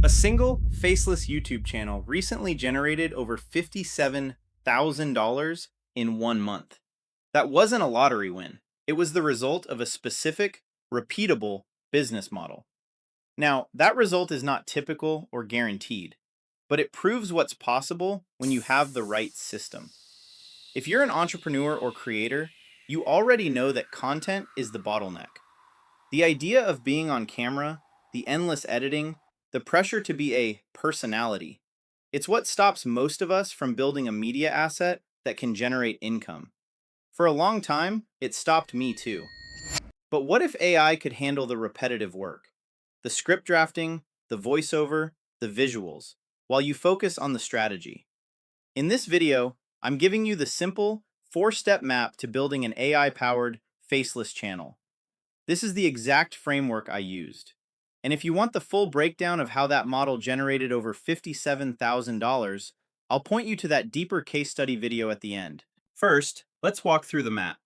A single faceless YouTube channel recently generated over $57,000 in 1 month. That wasn't a lottery win. It was the result of a specific, repeatable business model. Now, that result is not typical or guaranteed, but it proves what's possible when you have the right system. If you're an entrepreneur or creator, you already know that content is the bottleneck. The idea of being on camera, the endless editing, the pressure to be a personality, it's what stops most of us from building a media asset that can generate income. For a long time, it stopped me too. But what if AI could handle the repetitive work? The script drafting, the voiceover, the visuals, while you focus on the strategy. In this video, I'm giving you the simple, four-step map to building an AI-powered, faceless channel. This is the exact framework I used. And if you want the full breakdown of how that model generated over $57,000, I'll point you to that deeper case study video at the end. First, let's walk through the map.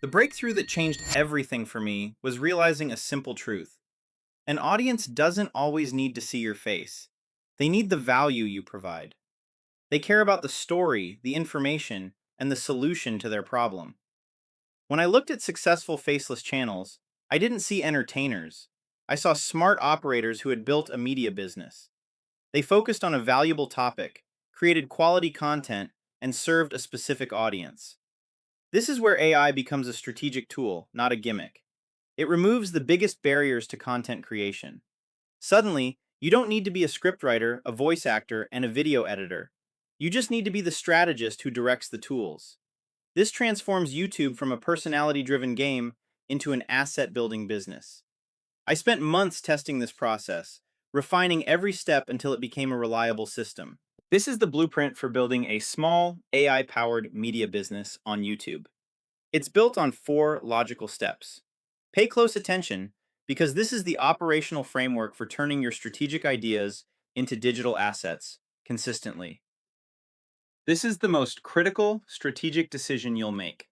The breakthrough that changed everything for me was realizing a simple truth. An audience doesn't always need to see your face. They need the value you provide. They care about the story, the information, and the solution to their problem. When I looked at successful faceless channels, I didn't see entertainers. I saw smart operators who had built a media business. They focused on a valuable topic, created quality content, and served a specific audience. This is where AI becomes a strategic tool, not a gimmick. It removes the biggest barriers to content creation. Suddenly, you don't need to be a scriptwriter, a voice actor, and a video editor. You just need to be the strategist who directs the tools. This transforms YouTube from a personality-driven game into an asset-building business. I spent months testing this process, refining every step until it became a reliable system. This is the blueprint for building a small, AI-powered media business on YouTube. It's built on four logical steps. Pay close attention, because this is the operational framework for turning your strategic ideas into digital assets consistently. This is the most critical strategic decision you'll make.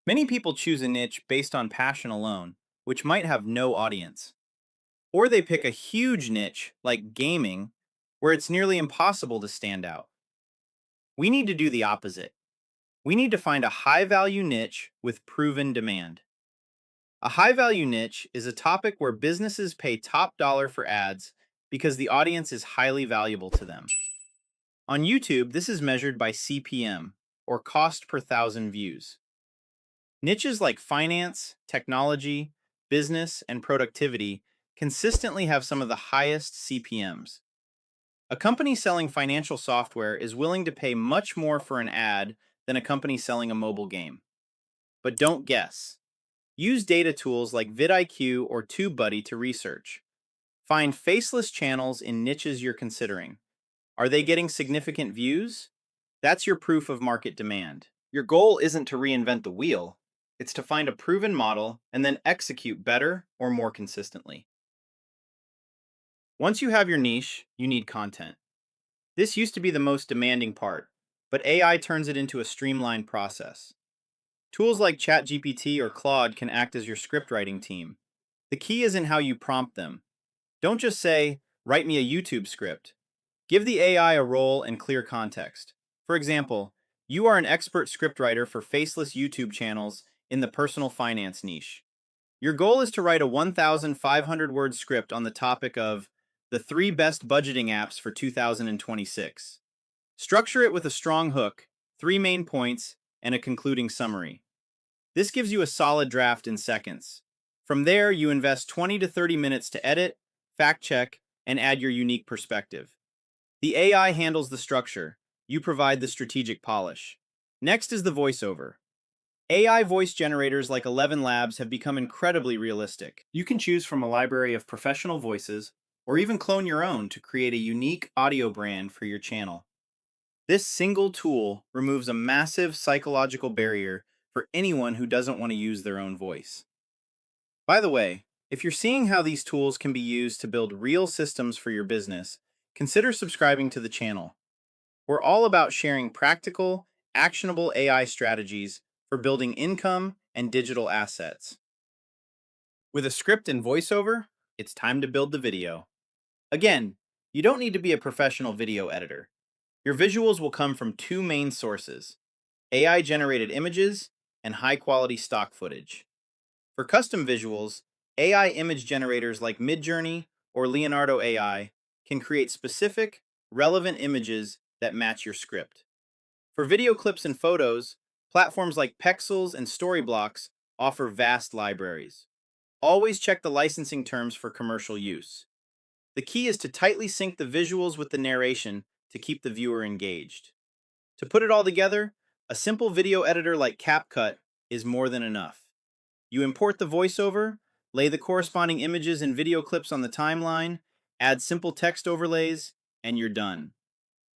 Many people choose a niche based on passion alone, which might have no audience. Or they pick a huge niche, like gaming, where it's nearly impossible to stand out. We need to do the opposite. We need to find a high-value niche with proven demand. A high-value niche is a topic where businesses pay top dollar for ads because the audience is highly valuable to them. On YouTube, this is measured by CPM, or cost per thousand views. Niches like finance, technology, business, and productivity consistently have some of the highest CPMs. A company selling financial software is willing to pay much more for an ad than a company selling a mobile game. But don't guess. Use data tools like vidIQ or TubeBuddy to research. Find faceless channels in niches you're considering. Are they getting significant views? That's your proof of market demand. Your goal isn't to reinvent the wheel. It's to find a proven model and then execute better or more consistently. Once you have your niche, you need content. This used to be the most demanding part, but AI turns it into a streamlined process. Tools like ChatGPT or Claude can act as your script writing team. The key isn't how you prompt them. Don't just say, "Write me a YouTube script." Give the AI a role and clear context. For example, you are an expert scriptwriter for faceless YouTube channels in the personal finance niche. Your goal is to write a 1,500-word script on the topic of the 3 best budgeting apps for 2026. Structure it with a strong hook, 3 main points, and a concluding summary. This gives you a solid draft in seconds. From there, you invest 20 to 30 minutes to edit, fact check, and add your unique perspective. The AI handles the structure. You provide the strategic polish. Next is the voiceover. AI voice generators like 11 Labs have become incredibly realistic. You can choose from a library of professional voices, or even clone your own to create a unique audio brand for your channel. This single tool removes a massive psychological barrier for anyone who doesn't want to use their own voice. By the way, if you're seeing how these tools can be used to build real systems for your business, consider subscribing to the channel. We're all about sharing practical, actionable AI strategies for building income and digital assets. With a script and voiceover, it's time to build the video. Again, you don't need to be a professional video editor. Your visuals will come from two main sources: AI-generated images and high-quality stock footage. For custom visuals, AI image generators like Midjourney or Leonardo AI can create specific, relevant images that match your script. For video clips and photos, platforms like Pexels and Storyblocks offer vast libraries. Always check the licensing terms for commercial use. The key is to tightly sync the visuals with the narration to keep the viewer engaged. To put it all together, a simple video editor like CapCut is more than enough. You import the voiceover, lay the corresponding images and video clips on the timeline, add simple text overlays, and you're done.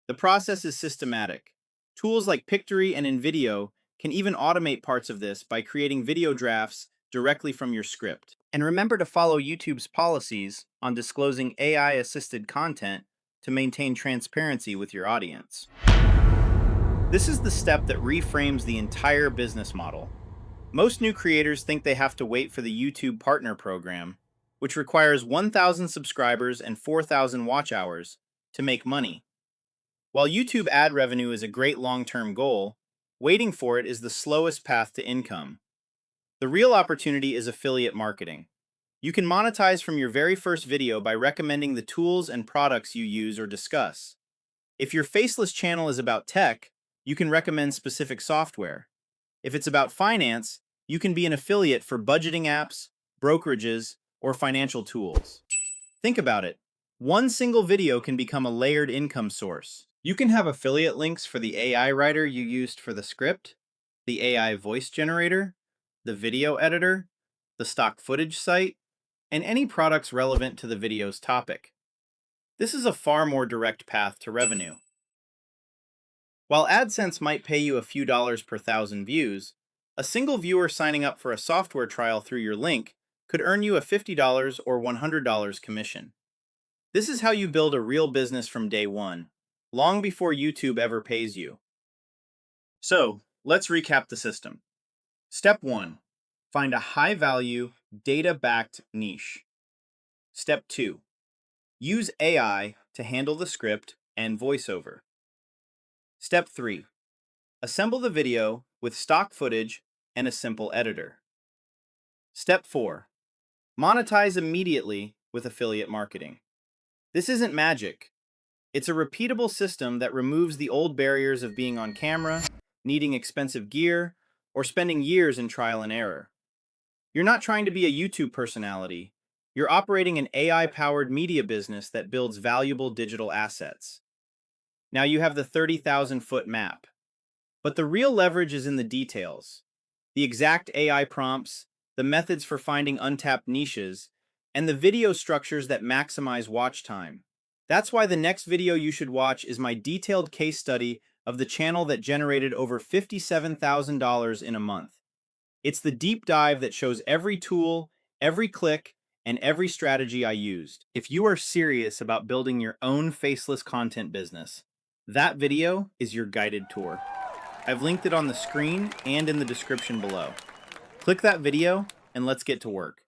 The process is systematic. Tools like Pictory and InVideo can even automate parts of this by creating video drafts directly from your script. And remember to follow YouTube's policies on disclosing AI-assisted content to maintain transparency with your audience. This is the step that reframes the entire business model. Most new creators think they have to wait for the YouTube Partner Program, which requires 1,000 subscribers and 4,000 watch hours to make money. While YouTube ad revenue is a great long-term goal, waiting for it is the slowest path to income. The real opportunity is affiliate marketing. You can monetize from your very first video by recommending the tools and products you use or discuss. If your Faceless channel is about tech, you can recommend specific software. If it's about finance, you can be an affiliate for budgeting apps, brokerages, or financial tools. Think about it. One single video can become a layered income source. You can have affiliate links for the AI writer you used for the script, the AI voice generator, the video editor, the stock footage site, and any products relevant to the video's topic. This is a far more direct path to revenue. While AdSense might pay you a few dollars per thousand views, a single viewer signing up for a software trial through your link could earn you a $50 or $100 commission. This is how you build a real business from day one, long before YouTube ever pays you. So, let's recap the system. Step 1. Find a high-value, data-backed niche. Step 2. Use AI to handle the script and voiceover. Step 3. Assemble the video with stock footage and a simple editor. Step 4. Monetize immediately with affiliate marketing. This isn't magic. It's a repeatable system that removes the old barriers of being on camera, needing expensive gear, or spending years in trial and error. You're not trying to be a YouTube personality. You're operating an AI-powered media business that builds valuable digital assets. Now you have the 30,000-foot map. But the real leverage is in the details. The exact AI prompts, the methods for finding untapped niches, and the video structures that maximize watch time. That's why the next video you should watch is my detailed case study of the channel that generated over $57,000 in a month. It's the deep dive that shows every tool, every click, and every strategy I used. If you are serious about building your own faceless content business, that video is your guided tour. I've linked it on the screen and in the description below. Click that video and let's get to work.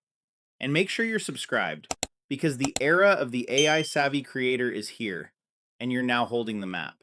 And make sure you're subscribed, because the era of the AI-savvy creator is here, and you're now holding the map.